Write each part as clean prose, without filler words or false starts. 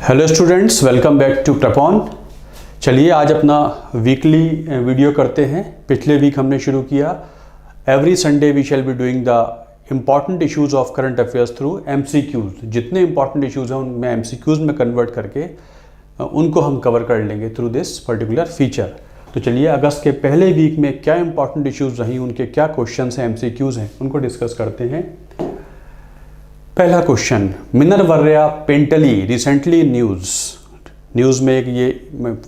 Hello students, welcome back to प्रपॉन। चलिए आज अपना वीकली वीडियो करते हैं। पिछले वीक हमने शुरू किया every Sunday we shall be doing the important issues of current affairs through MCQs। जितने इंपॉर्टेंट इश्यूज हैं उनमें MCQs में कन्वर्ट करके उनको हम कवर कर लेंगे थ्रू दिस पर्टिकुलर फीचर। तो चलिए अगस्त के पहले वीक में क्या इंपॉर्टेंट इश्यूज रही, उनके क्या क्वेश्चन हैं, MCQs हैं, उनको डिस्कस करते हैं। पहला question, Minervarya pentali recently news में एक ये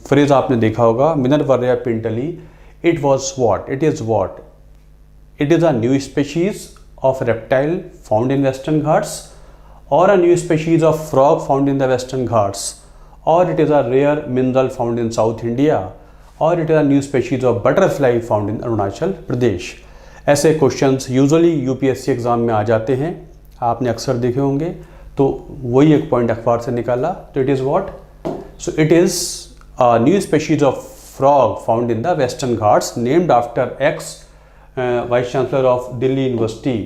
फ्रेज आपने देखा होगा, Minervarya pentali. It was what, it is what, it is a new species of reptile found in Western Ghats, और a new species of frog found in the Western Ghats, और it is a rare mineral found in South India, और it is a new species of butterfly found in Arunachal Pradesh. ऐसे questions usually UPSC exam में आ जाते हैं, आपने अक्सर देखे होंगे। तो वही एक पॉइंट अखबार से निकाला। तो it is what, so it is a new species of frog found in the Western Ghats named after x vice chancellor of Delhi university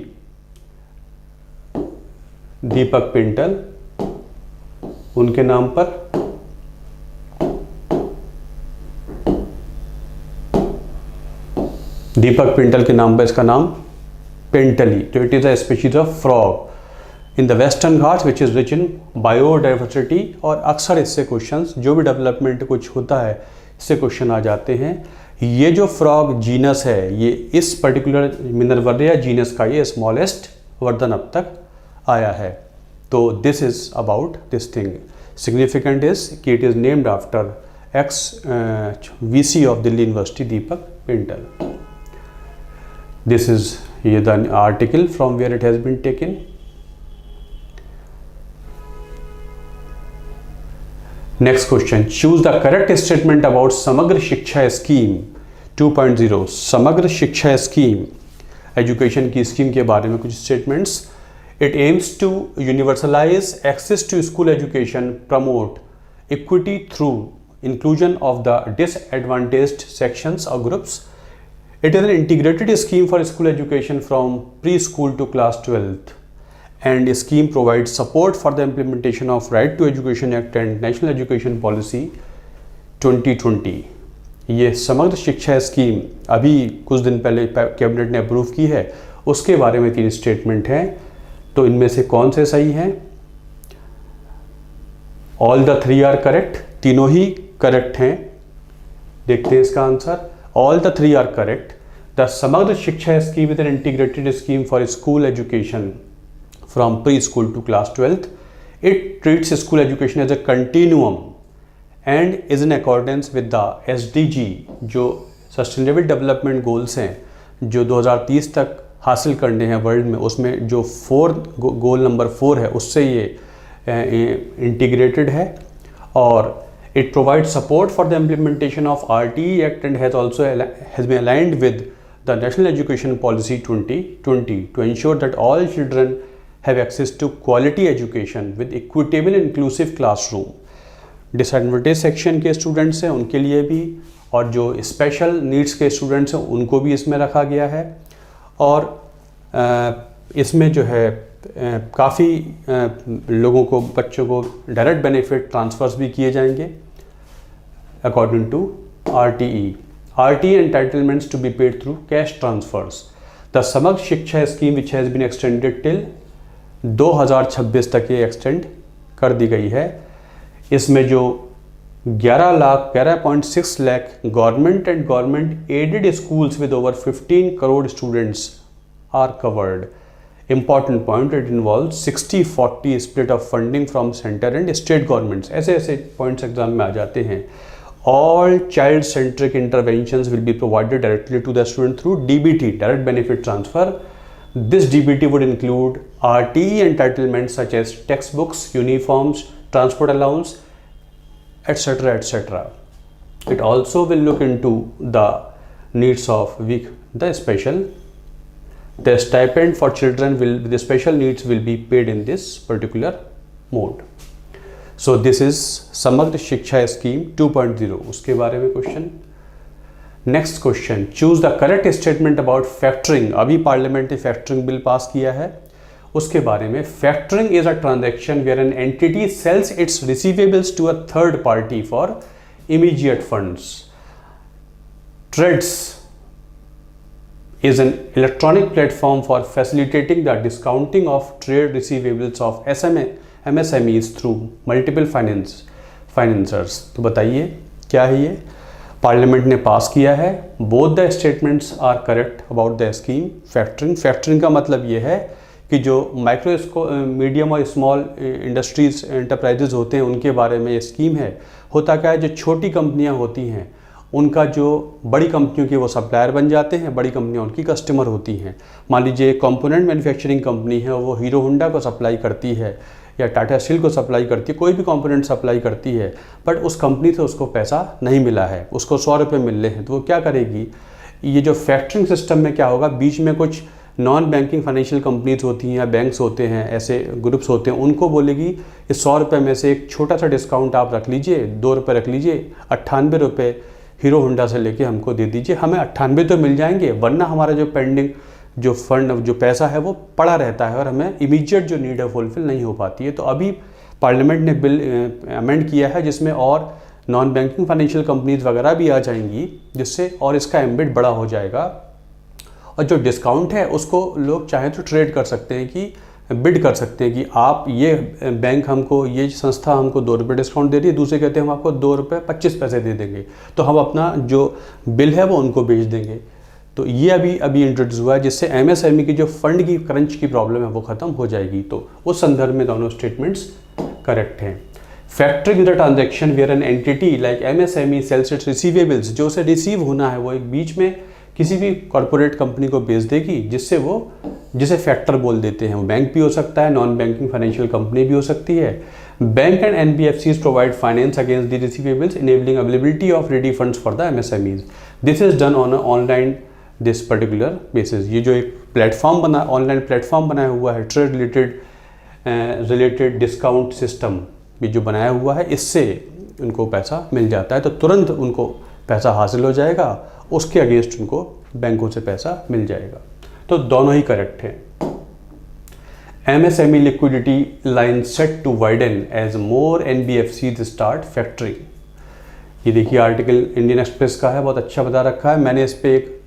Deepak pintail, उनके नाम पर। दीपक पिंटल के नाम पर इसका नाम पेंटली। तो it is a species of frog in the Western Ghats which is rich in biodiversity. और अक्सर इससे क्वेश्चंस, जो भी डेवलपमेंट कुछ होता है, इससे क्वेश्चन आ जाते हैं। ये जो फ्रॉग जीनस है, ये इस पर्टिकुलर मिनरवर्या जीनस का ये स्मॉलेस्ट वर्जन अब तक आया है। तो this is about this thing. Significant is कि it is named after ex VC of Delhi university Deepak Pental. This is here the article from where it has been taken. Next question, choose the correct statement about Samagra Shiksha Scheme 2.0। समग्र शिक्षा scheme, education की scheme के बारे में कुछ statements. It aims to universalize access to school education, promote equity through inclusion of the disadvantaged sections or groups. It is an integrated scheme for school education from preschool to class 12th, and a scheme provides support for the implementation of Right to Education Act and National Education Policy 2020। ये समग्र शिक्षा scheme अभी कुछ दिन पहले cabinet ने approve की है, उसके बारे में 3 स्टेटमेंट हैं। तो इनमें से कौन से सही हैं? ऑल द 3 आर करेक्ट, तीनों ही करेक्ट हैं। देखते हैं इसका answer. All the 3 are correct. The Samagra Shiksha scheme is an integrated scheme for school education from preschool to class 12th. It treats school education as a continuum and is in accordance with the SDG, जो Sustainable Development Goals हैं, जो 2030 तक हासिल करने हैं world में। उसमें जो गोल नंबर 4 है, उससे ये इंटीग्रेटेड है। और it provides support for the implementation of RTE Act and has been aligned with the National Education Policy 2020 to ensure that all children have access to quality education with equitable and inclusive classroom। Disadvantaged section के students हैं उनके लिए भी, और जो special needs के students हैं उनको भी इसमें रखा गया है। और इसमें जो है काफ़ी लोगों को, बच्चों को डायरेक्ट बेनिफिट ट्रांसफर्स भी किए जाएंगे according to RTE entitlements to be paid through cash transfers। The समग्र शिक्षा scheme which has been extended till 2026 तक ये एक्सटेंड कर दी गई है। इसमें जो 11.6 lakh government and government aided schools with over 15 crore students are covered. Important point, it involves 60-40 split of funding from center and state governments। ऐसे पॉइंट्स एग्जाम में आ जाते हैं। All child centric interventions will be provided directly to the student through DBT, direct benefit transfer। This DBT would include RTE entitlements such as textbooks, uniforms, transport allowance, etc. etc. It also will look into the needs of the stipend for children with the special needs will be paid in this particular mode। So this is समग्र शिक्षा scheme 2.0, उसके बारे में question. Next question, choose the correct statement about factoring. अभी parliament ने factoring bill pass किया है, उसके बारे में। Factoring is a transaction where an entity sells its receivables to a third party for immediate funds. TReDS is an electronic platform for facilitating the discounting of trade receivables of MSMEs through multiple financiers। तो बताइए क्या है ये? Parliament ने pass किया है। Both the statements are correct about the scheme. Factoring का मतलब ये है कि जो माइक्रो मीडियम और स्मॉल इंडस्ट्रीज एंटरप्राइजेज होते हैं उनके बारे में ये स्कीम है। होता क्या है, जो छोटी कंपनियां होती हैं उनका जो बड़ी कंपनियों के वो सप्लायर बन जाते हैं, बड़ी कंपनियां उनकी कस्टमर होती हैं। मान लीजिए कंपोनेंट मैन्युफैक्चरिंग कंपनी है, वो हीरो होंडा को सप्लाई करती है या टाटा स्टील को सप्लाई करती है, कोई भी कंपोनेंट सप्लाई करती है, बट उस कंपनी से उसको पैसा नहीं मिला है, उसको 100 रुपये मिल रहे हैं, तो वो क्या करेगी? ये जो फैक्टरिंग सिस्टम में क्या होगा, बीच में कुछ नॉन बैंकिंग फाइनेंशियल कंपनीज होती हैं या बैंक्स होते हैं, ऐसे ग्रुप्स होते हैं, उनको बोलेगी इस 100 रुपये में से एक छोटा सा डिस्काउंट आप रख लीजिए, 2 रुपये रख लीजिए, 98 रुपये हीरो होंडा से लेके हमको दे दीजिए, हमें 98 तो मिल जाएंगे, वरना हमारा जो पेंडिंग जो फंड जो पैसा है वो पड़ा रहता है और हमें इमीडिएट जो नीड है फुलफिल नहीं हो पाती है। तो अभी पार्लियामेंट ने बिल अमेंड किया है जिसमें और नॉन बैंकिंग फाइनेंशियल कंपनीज वगैरह भी आ जाएंगी, जिससे और इसका एम्बिट बड़ा हो जाएगा। और जो डिस्काउंट है उसको लोग चाहें तो ट्रेड कर सकते हैं, कि बिड कर सकते हैं कि आप ये बैंक हमको, ये संस्था हमको 2 रुपये डिस्काउंट दे रही है, दूसरे कहते हैं हम आपको 2 रुपये 25 पैसे दे देंगे, तो हम अपना जो बिल है वो उनको बेच देंगे। तो ये अभी इंट्रोड्यूस हुआ है, जिससे MSME की जो फंड की क्रंच की प्रॉब्लम है वो ख़त्म हो जाएगी। तो उस संदर्भ में दोनों स्टेटमेंट्स करेक्ट हैं। Factoring the transaction where an entity like MSME sells its receivables, जो उसे रिसीव होना है वो एक बीच में किसी भी कॉर्पोरेट कंपनी को बेच देगी, जिसे फैक्टर बोल देते हैं। वो बैंक भी हो सकता है, नॉन बैंकिंग फाइनेंशियल कंपनी भी हो सकती है। Bank and NBFCs provide finance against the receivables enabling availability of ready funds for the MSMEs। This is done on online this particular basis. ये जो एक प्लेटफॉर्म ऑनलाइन प्लेटफॉर्म बनाया हुआ है, ट्रेड रिलेटेड डिस्काउंट सिस्टम ये जो बनाया हुआ है, इससे उनको पैसा मिल जाता है, तो तुरंत उनको पैसा हासिल हो जाएगा, उसके अगेंस्ट उनको बैंकों से पैसा मिल जाएगा। तो दोनों ही करेक्ट हैं। MSME liquidity line set to widen as more NBFCs start factoring. ये देखिए आर्टिकल इंडियन एक्सप्रेस का है, बहुत अच्छा बता रखा है। मैंने इस पे एक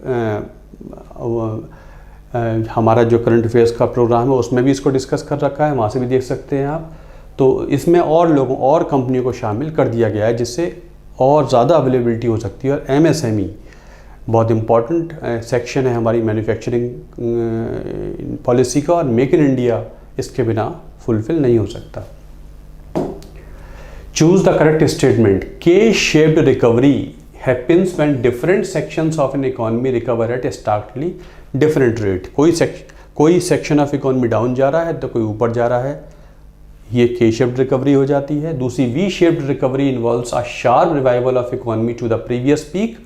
हमारा जो करंट अफेयर्स का प्रोग्राम है उसमें भी इसको डिस्कस कर रखा है, वहाँ से भी देख सकते हैं आप। तो इसमें और लोगों और कंपनियों को शामिल कर दिया गया है, जिससे और ज़्यादा अवेलेबिलिटी हो सकती है। और MSME बहुत इम्पॉर्टेंट सेक्शन है हमारी मैन्युफैक्चरिंग पॉलिसी का, और मेक इन इंडिया इसके बिना फुलफिल नहीं हो सकता। Choose the correct statement. K-shaped recovery happens when different sections of an economy recover at a starkly different rate। कोई सेक्शन ऑफ इकोनॉमी डाउन जा रहा है तो कोई ऊपर जा रहा है, ये K-shaped रिकवरी हो जाती है। दूसरी V-shaped recovery involves a sharp revival of economy to the previous peak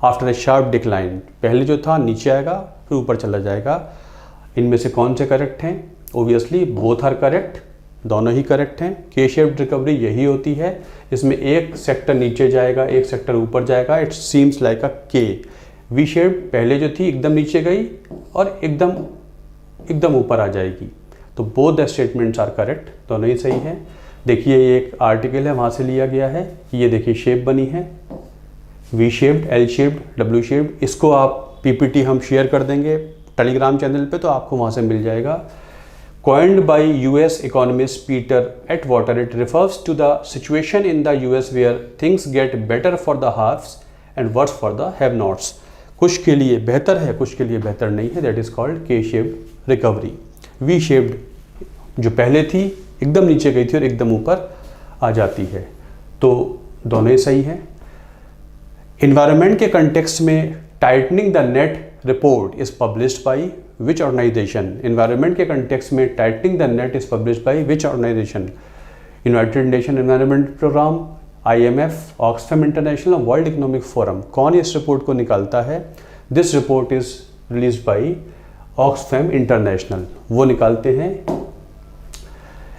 after a sharp decline. पहले जो था नीचे आएगा फिर ऊपर चला जाएगा। इनमें से कौन से करेक्ट हैं? ओबियसली बोथ आर करेक्ट, दोनों ही करेक्ट हैं। K-shaped रिकवरी यही होती है, इसमें एक सेक्टर नीचे जाएगा, एक सेक्टर ऊपर जाएगा। It seems like a K। V-shaped पहले जो थी एकदम नीचे गई और एकदम ऊपर आ जाएगी। तो both the statements are correct, दोनों ही सही हैं। देखिए ये एक आर्टिकल है, वहाँ से लिया गया है। ये देखिए शेप बनी है, V-shaped, L-shaped, W-shaped। इसको आप PPT हम शेयर कर देंगे टेलीग्राम चैनल पे, तो आपको वहाँ से मिल जाएगा। Coined by US economist Peter Atwater, it refers to the situation in the US where things get better for the haves and worse for the have-nots। कुछ के लिए बेहतर है, कुछ के लिए बेहतर नहीं है। That is called K-shaped recovery। V-shaped जो पहले थी एकदम नीचे गई थी और एकदम ऊपर आ जाती है। तो दोनों ही सही हैं। इन्वायरमेंट के कंटेक्स्ट में tightening the net report is published by which organisation. Environment के कंटेक्स्ट में tightening the net is published by which organisation? United Nation Environment Programme, IMF, Oxfam International, World Economic Forum. कौन इस report को निकालता है? This report is release by Oxfam International, वो निकालते हैं।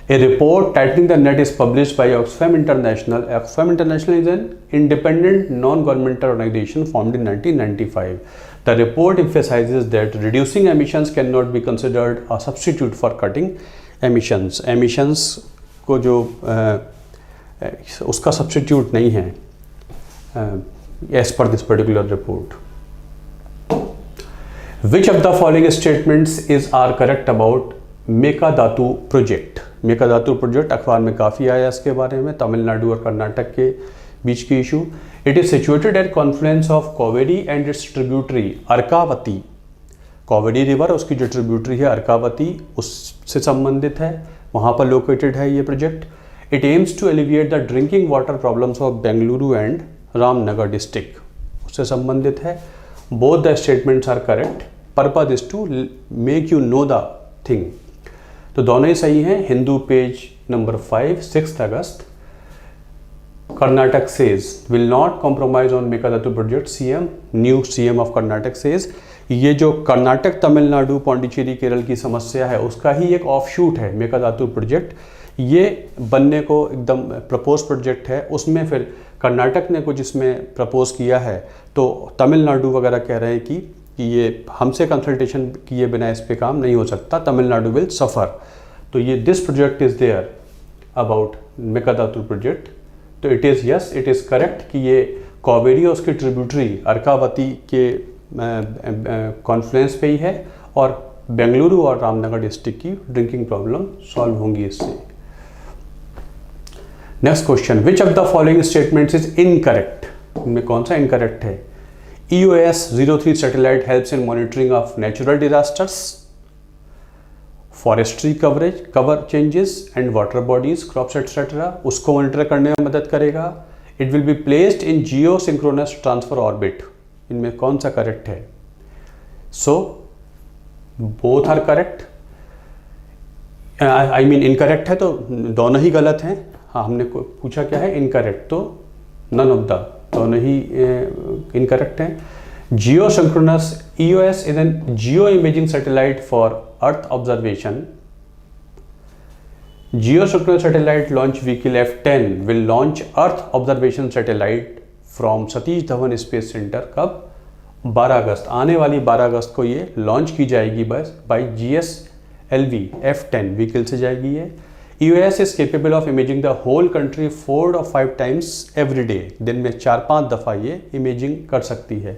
A report tightening the net is published by Oxfam International. Oxfam International is an independent non-governmental organization formed in 1995. The report emphasizes that reducing emissions cannot be considered a substitute for cutting emissions. Emissions को जो उसका substitute नहीं है as per this particular report. Which of the following statements are correct about Mekedatu project? Mekedatu project अखबार में काफ़ी आया इसके बारे में, तमिलनाडु और कर्नाटक के बीच की issue. It is situated at confluence of Kaveri and its tributary Arkavathi. Kaveri river उसकी जो ट्रिब्यूटरी है अर्कावती उससे संबंधित है, वहाँ पर लोकेटेड है ये project. It aims to alleviate the drinking water problems of Bengaluru and Ramanagara district, उससे संबंधित है. Both the statements are correct. Purpose is to make you know the thing. तो दोनों ही सही हैं. हिंदू पेज नंबर 5, 6 अगस्त. Karnataka says will not compromise on Mekedatu project. CM, new CM of Karnataka says. ये जो कर्नाटक, तमिलनाडु, पौंडीचेरी, केरल की समस्या है उसका ही एक ऑफशूट है मेकादातु प्रोजेक्ट. ये बनने को एकदम प्रपोज प्रोजेक्ट है. उसमें फिर कर्नाटक ने कुछ इसमें प्रपोज किया है तो तमिलनाडु वगैरह कह रहे हैं कि ये हमसे कंसल्टेशन किए बिना इस पे काम नहीं हो सकता, तमिलनाडु विल सफ़र. तो ये this project is there about Mekedatu project. तो it is yes, it is correct कि ये कावेरी और उसकी ट्रिब्यूटरी अर्कावती के कॉन्फ्लुएंस पे ही है और बेंगलुरु और रामनगर डिस्ट्रिक्ट की ड्रिंकिंग प्रॉब्लम सॉल्व होंगी इससे. Next question, which of the following statements is incorrect? इनमें कौन सा इनकरेक्ट है? EOS 03 satellite helps in monitoring of natural disasters, forestry cover changes and water bodies, crops etc. उसको मॉनिटर करने में मदद करेगा. It will be placed in geosynchronous transfer orbit. इनमें कौन सा करेक्ट है? So both are correct. I mean incorrect है तो दोनों ही गलत हैं. हाँ, हमने पूछा क्या है? इनकरेक्ट. तो none of the, दोनों ही इनकरेक्ट हैं. Geosynchronous EOS is an geo imaging satellite for earth observation. Geosynchronous satellite launch vehicle F10 will launch earth observation satellite from Satish Dhawan space centre. कब? 12 अगस्त. आने वाली 12 अगस्त को ये लॉन्च की जाएगी बस बाई GSLV F10 व्हीकल से जाएगी ये. EOS is capable of imaging the whole country 4 or 5 times every day. दिन में 4-5 दफ़ा ये इमेजिंग कर सकती है.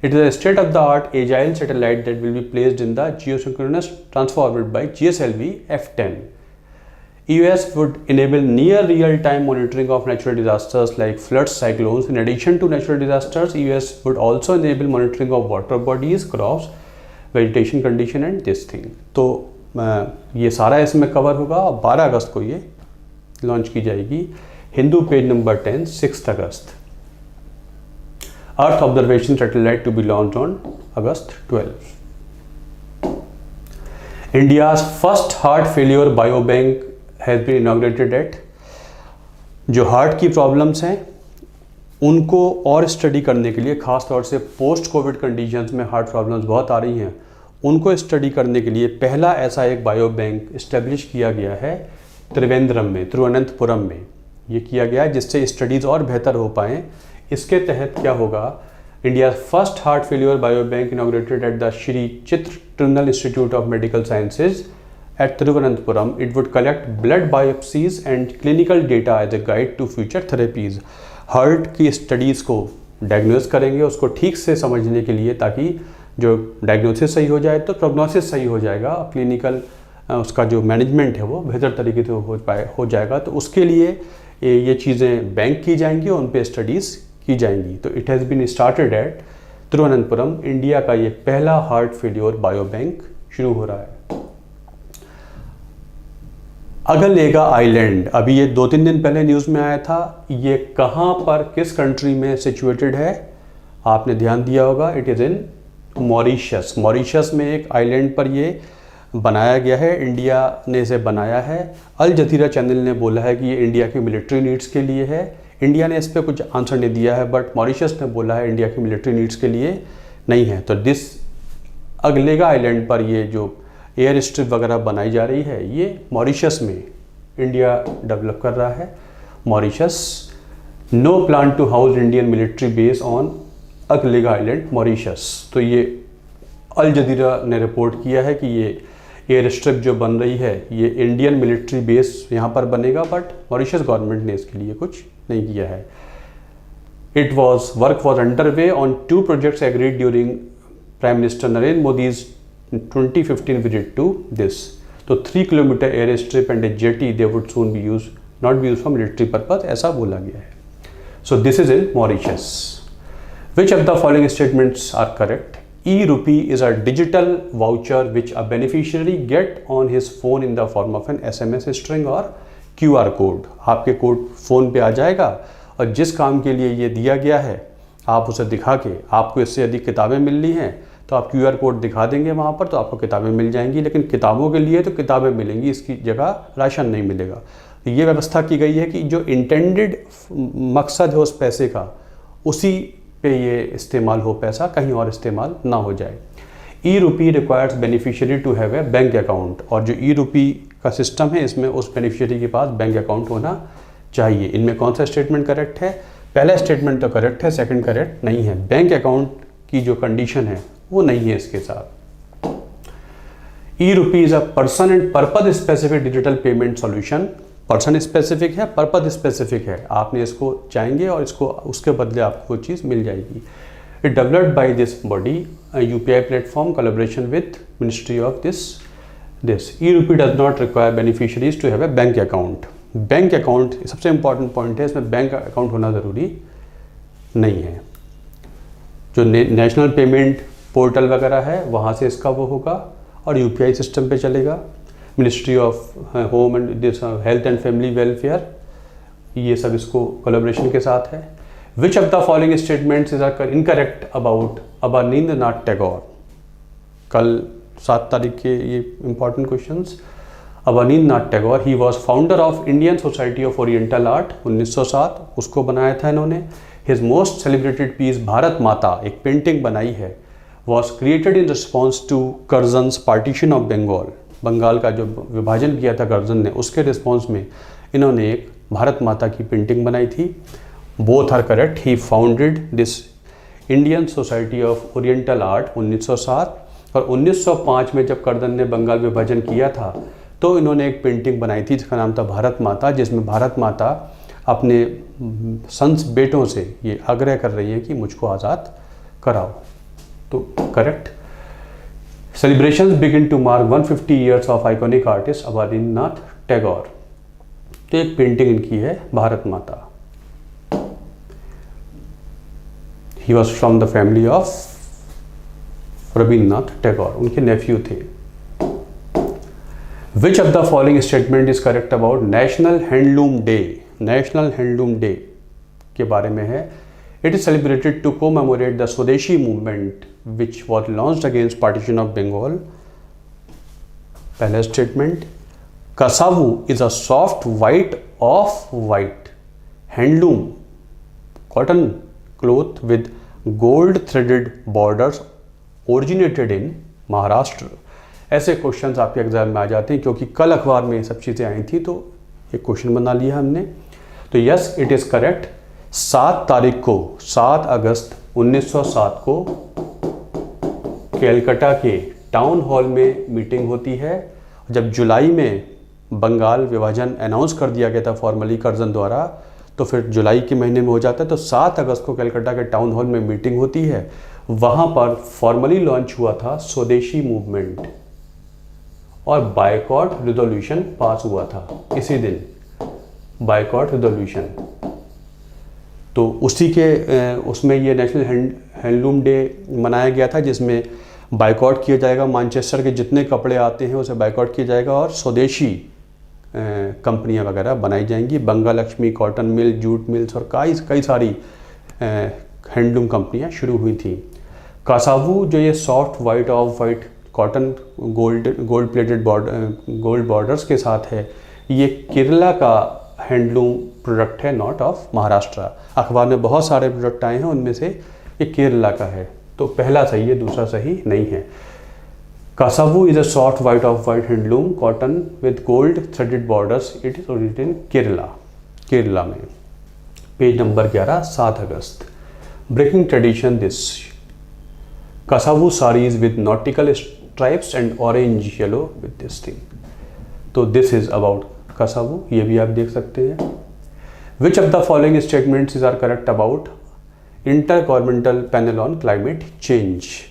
It is a state-of-the-art agile satellite that will be placed in the geosynchronous transfer orbit by GSLV F10. EOS would enable near real-time monitoring of natural disasters like floods, cyclones. In addition to natural disasters, EOS would also enable monitoring of water bodies, crops, vegetation condition and this thing. तो ये सारा इसमें cover होगा और 12 अगस्त को ये launch की जाएगी. हिंदू पेज नंबर 10, 6 अगस्त. Earth observation satellite to be launch on August 12. India's first heart failure bio bank has been inaugurated at. जो हार्ट की प्रॉब्लम्स हैं उनको और स्टडी करने के लिए, खास तौर से पोस्ट कोविड कंडीशंस में हार्ट प्रॉब्लम्स बहुत आ रही हैं, उनको स्टडी करने के लिए पहला ऐसा एक बायो बैंक इस्टेब्लिश किया गया है त्रिवेंद्रम में, तिरुवनंतपुरम में ये किया गया है जिससे स्टडीज़ और बेहतर हो पाएँ. इसके तहत क्या होगा? India first heart failure bio bank inaugurated at the Shri Chitra Tirunal institute of medical sciences at Thiruvananthapuram. It would collect blood biopsies and clinical data as a guide to future therapies. Heart की स्टडीज़ को डायग्नोज करेंगे उसको ठीक से समझने के लिए, ताकि जो डायग्नोसिस सही हो जाए तो प्रोग्नोसिस सही हो जाएगा, क्लिनिकल उसका जो मैनेजमेंट है वो बेहतर तरीके से हो जाएगा. तो उसके लिए ये चीज़ें बैंक की जाएंगी और उन पे स्टडीज़ की जाएंगी. तो it has been started at Thiruvananthapuram. India का ये पहला हार्ट फेलियर बायो बैंक शुरू हो रहा है. अगलेगा आइलैंड, अभी ये 2-3 दिन पहले न्यूज़ में आया था. ये कहाँ पर, किस कंट्री में सिचुएटेड है? आपने ध्यान दिया होगा, it is in Mauritius. Mauritius में एक आइलैंड पर ये बनाया गया है. इंडिया ने इसे बनाया है. अल जजीरा चैनल ने बोला है कि ये इंडिया की मिलिट्री नीड्स के लिए है. इंडिया ने इस पर कुछ आंसर नहीं दिया है, बट मॉरिशस ने बोला है इंडिया की मिलिट्री नीड्स के लिए नहीं है. तो दिस अगलेगा आइलैंड पर ये जो एयर स्ट्रिप वगैरह बनाई जा रही है ये मॉरिशस में इंडिया डेवलप कर रहा है. Mauritius. No plan to house Indian military base on Agalega island Mauritius. तो ये अल जजीरा ने रिपोर्ट किया है कि ये एयर स्ट्रिप जो बन रही है ये इंडियन मिलिट्री बेस यहाँ पर बनेगा, बट मॉरिशस गवर्नमेंट ने इसके लिए कुछ नहीं किया है। Work was under way on 2 projects agreed during Prime Minister Narendra Modi's 2015 visit to this. तो 3 kilometer air strip and a jetty they would soon be used, not be used for military purpose, ऐसा बोला गया है। So this is in Mauritius. Which of the following statements are correct? E-rupee is a digital voucher which a beneficiary get on his phone in the form of an SMS string or QR code. आपके code phone पे आ जाएगा और जिस काम के लिए ये दिया गया है आप उसे दिखा के, आपको इससे यदि किताबें मिलनी हैं तो आप QR कोड दिखा देंगे वहाँ पर तो आपको किताबें मिल जाएंगी, लेकिन किताबों के लिए तो किताबें मिलेंगी, इसकी जगह राशन नहीं मिलेगा। तो ये व्यवस्था की गई है कि जो इंटेंडेड मकसद है उस पैसे का, उसी पे ये इस्तेमाल हो पैसा, कहीं और इस्तेमाल ना हो जाए। E-rupee requires beneficiary to have a bank account, और जो E-rupee का सिस्टम है इसमें उस बेनिफिशियरी के पास बैंक अकाउंट होना चाहिए। इनमें कौन सा स्टेटमेंट करेक्ट है? पहला स्टेटमेंट तो करेक्ट है, सेकंड करेक्ट नहीं है। बैंक अकाउंट की जो कंडीशन है वो नहीं है इसके साथ। E-rupee is a person and purpose specific digital payment solution. Person specific है, पर्पज स्पेसिफिक है, आपने इसको चाहेंगे और इसको उसके बदले आपको वो चीज़ मिल जाएगी। It developed by this body UPI platform collaboration with ministry of this. E-rupee does not require beneficiaries to have a bank account. Bank account सबसे इंपॉर्टेंट पॉइंट है, इसमें बैंक अकाउंट होना ज़रूरी नहीं है। जो नेशनल पेमेंट पोर्टल वगैरह है वहाँ से इसका वो होगा और UPI सिस्टम पे चलेगा। Ministry of home and this health and family welfare, ये सब इसको कोलैबोरेशन के साथ है। Which of the following statements is are incorrect about Abanindranath Tagore? कल 7 तारीख के ये important questions. Abanindranath Tagore, he was founder of Indian society of oriental art, 1907 उसको बनाया था इन्होंने। His most celebrated piece Bharat Mata, एक पेंटिंग बनाई है, was created in response to कर्जन्स partition of Bengal. Bengal का जो विभाजन किया था कर्जन ने, उसके रिस्पॉन्स में इन्होंने एक भारत माता की पेंटिंग बनाई थी। Both are correct. He founded this Indian society of oriental art 1907, और 1905 में जब कर्जन ने बंगाल विभाजन किया था तो इन्होंने एक पेंटिंग बनाई थी जिसका नाम था भारत माता, जिसमें भारत माता अपने सन्स बेटों से ये आग्रह कर रही है कि मुझको आज़ाद कराओ। तो correct. Celebrations begin to mark 150 years of iconic artist Abanindranath Tagore. तो एक पेंटिंग इनकी है भारत माता। He was from the family of Rabindranath Tagore, उनके नेफ्यू थे। Which of the following statement is correct about national handloom day? National handloom day के बारे में है। It is celebrated to commemorate the Swadeshi movement which was launched against partition of Bengal. पहला statement, kasavu is a soft white off-white handloom cotton cloth with gold threaded borders originated in Maharashtra. ऐसे questions आपके exam में आ जाते हैं क्योंकि कल अखबार में ये सब चीज़ें आई थी तो एक क्वेश्चन बना लिया हमने। तो यस इट इज़ करेक्ट। 7 तारीख को, 7 अगस्त 1907 को कैलकाटा के टाउन हॉल में मीटिंग होती है। जब जुलाई में बंगाल विभाजन अनाउंस कर दिया गया था फॉर्मली कर्जन द्वारा, तो फिर जुलाई के महीने में हो जाता है। तो 7 अगस्त को कैलकाटा के टाउन हॉल में मीटिंग होती है। वहाँ पर फॉर्मली लॉन्च हुआ था स्वदेशी मूवमेंट और बायकॉट रिजोल्यूशन पास हुआ था इसी दिन, बायकॉट रिजोल्यूशन। तो उसी के उसमें ये नेशनल हैंडलूम डे मनाया गया था जिसमें बायकॉट किया जाएगा, मानचेस्टर के जितने कपड़े आते हैं उसे बायकॉट किया जाएगा और स्वदेशी कंपनियां वगैरह बनाई जाएंगी। Banga Lakshmi cotton mill, jute mills और कई सारी हैंडलूम कंपनियां शुरू हुई थी। कासावू जो ये soft white off white cotton gold plated gold borders के साथ है, ये केरला का हैंडलूम प्रोडक्ट है, नॉट ऑफ महाराष्ट्र। अखबार में बहुत सारे प्रोडक्ट आए हैं, उनमें से ये केरला का है। तो पहला सही है, दूसरा सही नहीं है। Kasavu is a soft white off white handloom cotton with gold threaded borders. It is originated in Kerala, Kerala में। पेज नंबर 11, 7 अगस्त। breaking tradition, this Kasavu sarees with nautical stripes and orange yellow with this thing. तो this is about Kasavu, ये भी आप देख सकते हैं. Which of the following statements are correct about Intergovernmental Panel on Climate Change?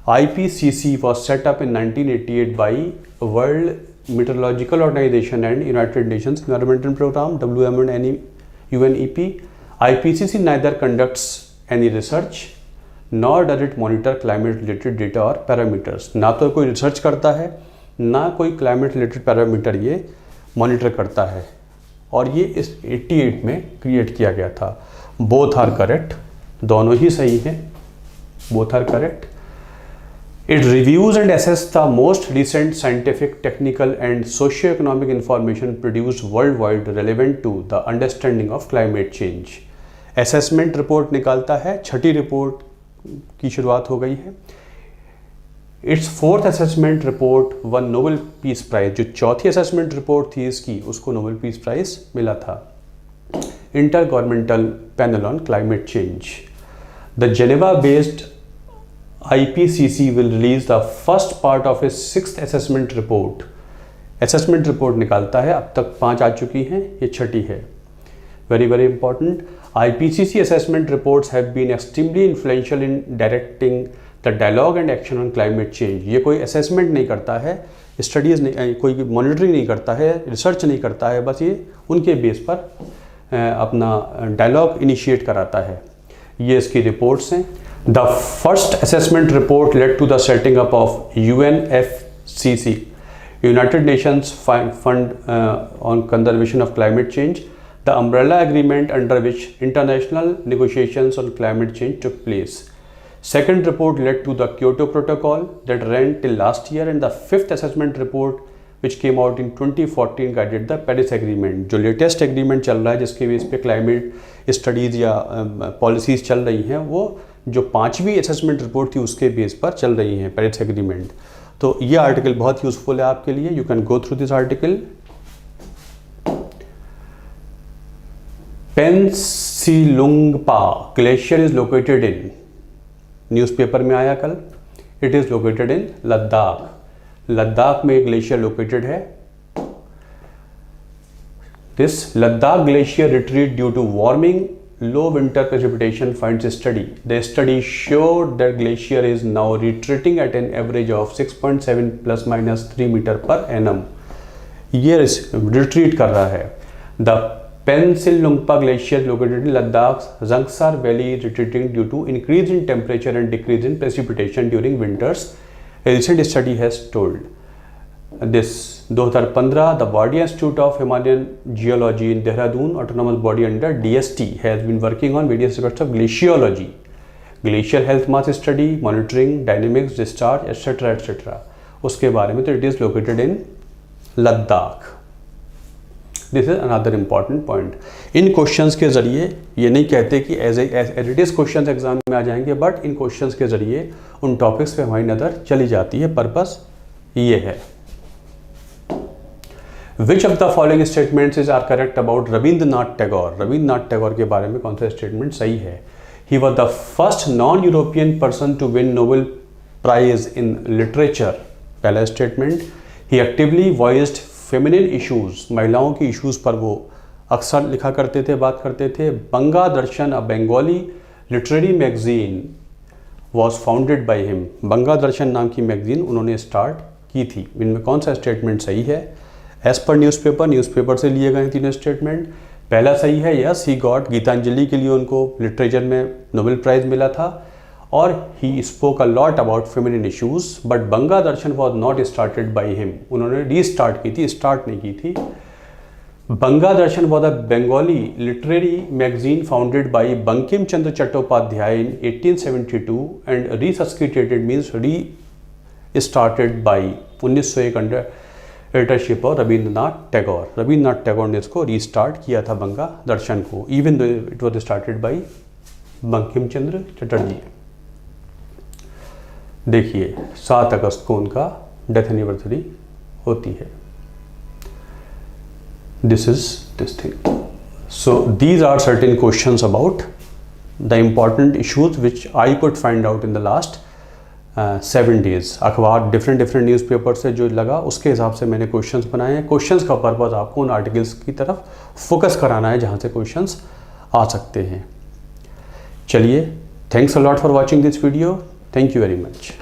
IPCC was set up in 1988 by World Meteorological Organization and United Nations Environment Program UNEP. IPCC neither conducts any research nor does it monitor climate related data or parameters. ना तो कोई research करता है ना कोई climate related parameter ये monitor करता है, और ये इस 88 में क्रिएट किया गया था. बोथ आर करेक्ट, दोनों ही सही हैं, both are correct. It reviews and assesses the most recent scientific, technical and socio-economic information produced worldwide relevant to the understanding of climate change. Assessment report निकालता है, छठी रिपोर्ट की शुरुआत हो गई है. Its fourth assessment report won Nobel Peace Prize. जो चौथी assessment report थी इसकी, उसको Nobel Peace Prize मिला था. Intergovernmental Panel on Climate Change. The Geneva-based IPCC will release the first part of its sixth assessment report. Assessment report निकालता है, अब तक 5 आ चुकी हैं, ये छठी है. Very very important. IPCC assessment reports have been extremely influential in directing the dialogue and action on climate change. ये कोई assessment नहीं करता है, स्टडीज़ नहीं, कोई monitoring नहीं करता है, रिसर्च नहीं करता है, बस ये उनके बेस पर अपना डायलॉग इनिशिएट कराता है. ये इसकी रिपोर्ट्स हैं. The first assessment report led to the setting up of UNFCCC, United Nations Fund on Conservation of Climate Change, the umbrella agreement under which international negotiations on climate change took place. Second report led to the Kyoto Protocol that ran till last year, and the fifth assessment report which came out in 2014 guided the Paris Agreement. जो latest agreement चल रहा है जिसके base पे climate studies या policies चल रही हैं, वो जो 5वीं असेसमेंट रिपोर्ट थी उसके बेस पर चल रही हैं, पेरिस एग्रीमेंट. तो ये आर्टिकल बहुत यूजफुल है आपके लिए. You can go through this article. Pensilungpa glacier is located in, newspaper में आया कल. It is located in Ladakh. Ladakh में ग्लेशियर लोकेटेड है. This Ladakh glacier retreat due to warming, low winter precipitation finds a study. The study showed that glacier is now retreating at an average of 6.7 plus minus 3 meter per annum. ये retreat कर रहा है. The Pensilungpa glacier located in Ladakh's Zangsar Valley retreating due to increase in temperature and decrease in precipitation during winters, a recent study has told. This 2015, the Bardia Institute of Himalayan Geology in Dehradun autonomous body under DST has been working on various aspects of glaciology, glacier health mass study, monitoring, dynamics, discharge, etc. etc. उसके बारे में. तो it is located in Ladakh. This is another important point. इन questions के ज़रिए ये नहीं कहते कि as it is questions exam में आ जाएंगे, बट इन क्वेश्चंस के ज़रिए उन टॉपिक्स पे हमारी नज़र चली जाती है. पर्पस ये है. Which of the following statements are correct about Rabindranath Tagore? Rabindranath Tagore के बारे में कौन सा स्टेटमेंट सही है? He was the first non-European person to win Nobel Prize in Literature. पहला statement. He actively voiced feminine issues. महिलाओं की इश्यूज पर वो अक्सर लिखा करते थे, बात करते थे. बंगा दर्शन, a Bengali literary magazine, was founded by him. बंगा दर्शन नाम की मैगजीन उन्होंने स्टार्ट की थी. इनमें कौन सा स्टेटमेंट सही है? एज पर न्यूज़पेपर से लिए गए तीनों स्टेटमेंट. पहला सही है, यस ही गॉट, गीतांजलि के लिए उनको लिटरेचर में नोबेल प्राइज मिला था, और he spoke a lot about feminine issues. But Banga Darshan was not started by him. उन्होंने रीस्टार्ट की थी, स्टार्ट नहीं की थी. Banga Darshan was a Bengali literary magazine founded by Bankim Chandra Chattopadhyay in 1872 and रीसब्सक्रिटेटेड means restarted by 1901 under editorship of Rabindranath Tagore. Rabindranath Tagore ने इसको रीस्टार्ट किया था बंगा दर्शन को, even though it was started by Bankim Chandra Chatterjee. देखिए 7 अगस्त को उनका डेथ एनिवर्सरी होती है. This is this thing. So these are certain questions about the important issues which I could find out in the last 7 days। अखबार डिफरेंट न्यूज़पेपर से जो लगा उसके हिसाब से मैंने क्वेश्चंस बनाए हैं। क्वेश्चंस का पर्पज़ आपको उन आर्टिकल्स की तरफ फोकस कराना है जहाँ से क्वेश्चंस आ सकते हैं। चलिए, thanks a lot for watching this video. Thank you very much.